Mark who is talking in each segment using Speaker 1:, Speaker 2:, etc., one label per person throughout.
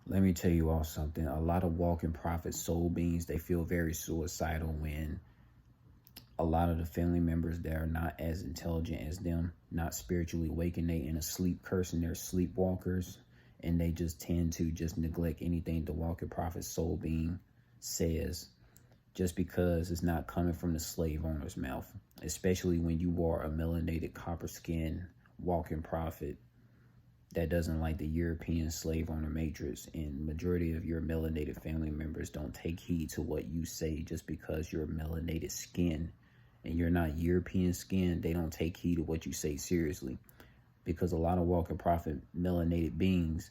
Speaker 1: Let me tell you all something. A lot of walking prophet soul beings, they feel very suicidal when a lot of the family members that are not as intelligent as them, not spiritually awakened, they in a sleep curse and they're sleepwalkers, and they just tend to just neglect anything the walking prophet soul being says, just because it's not coming from the slave owner's mouth, especially when you are a melanated copper skin walking prophet that doesn't like the European slave owner matrix, and majority of your melanated family members don't take heed to what you say just because you're melanated skin and you're not European skin. They don't take heed to what you say seriously, because a lot of walking prophet melanated beings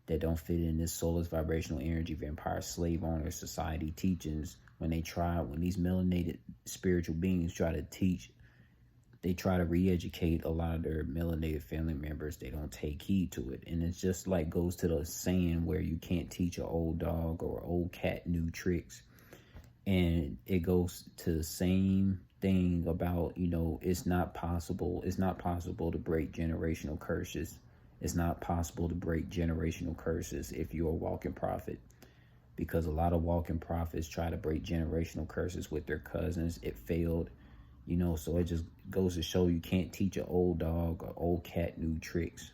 Speaker 1: that don't fit in this soulless vibrational energy vampire slave owner society teachings, when these melanated spiritual beings try to teach, they try to re-educate a lot of their melanated family members. They don't take heed to it. And it's just like goes to the saying where you can't teach an old dog or old cat new tricks. And it goes to the same thing about, it's not possible. It's not possible to break generational curses. It's not possible to break generational curses if you're a walking prophet, because a lot of walking prophets try to break generational curses with their cousins. It failed. So it just goes to show you can't teach an old dog or old cat new tricks.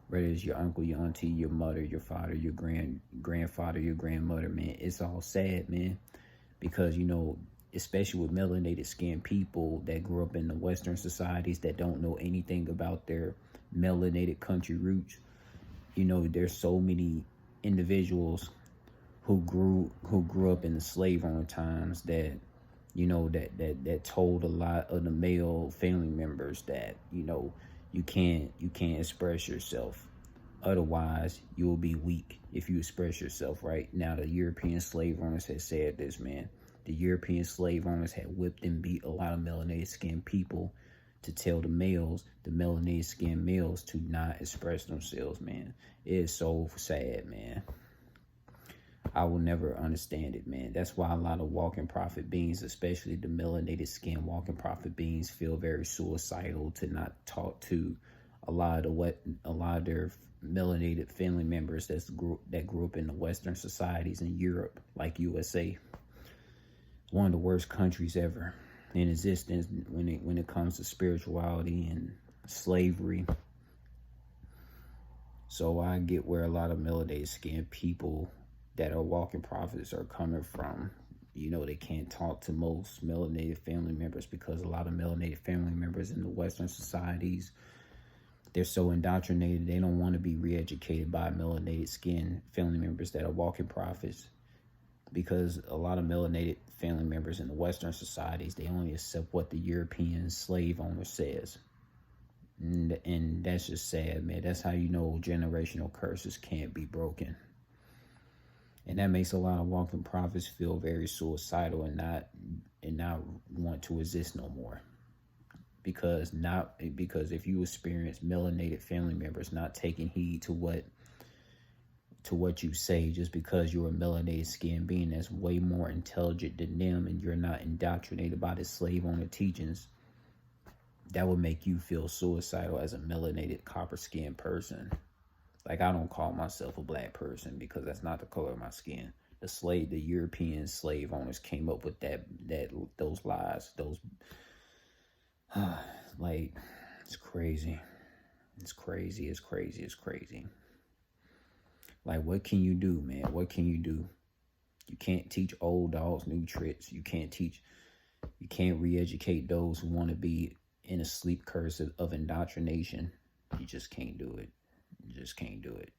Speaker 1: Whether it's your uncle, your auntie, your mother, your father, your grandfather, your grandmother, man. It's all sad, man. Because, especially with melanated skinned people that grew up in the Western societies that don't know anything about their melanated country roots, there's so many individuals who grew up in the slave owner times that that told a lot of the male family members that you can't express yourself, otherwise you will be weak if you express yourself. Right now, the European slave owners had said this, man. The European slave owners had whipped and beat a lot of melanated skinned people to tell the melanated skinned males to not express themselves, man. It is so sad, man. I will never understand it, man. That's why a lot of walking prophet beings, especially the melanated skin walking prophet beings, feel very suicidal to not talk to a lot of their melanated family members that grew up in the Western societies in Europe, like USA. One of the worst countries ever in existence when it comes to spirituality and slavery. So I get where a lot of melanated skin people that are walking prophets are coming from. They can't talk to most melanated family members because a lot of melanated family members in the Western societies, they're so indoctrinated, they don't want to be re-educated by melanated skin family members that are walking prophets, because a lot of melanated family members in the Western societies, they only accept what the European slave owner says. And that's just sad, man. That's how generational curses can't be broken. And that makes a lot of walking prophets feel very suicidal and not want to exist no more. Because if you experience melanated family members not taking heed to what you say, just because you're a melanated skinned being that's way more intelligent than them, and you're not indoctrinated by the slave owner teachings, that would make you feel suicidal as a melanated copper skinned person. Like, I don't call myself a black person because that's not the color of my skin. The European slave owners came up with those lies. Like, it's crazy. It's crazy. It's crazy. It's crazy. Like, what can you do, man? What can you do? You can't teach old dogs new tricks. You can't re-educate those who want to be in a sleep curse of indoctrination. You just can't do it. You just can't do it.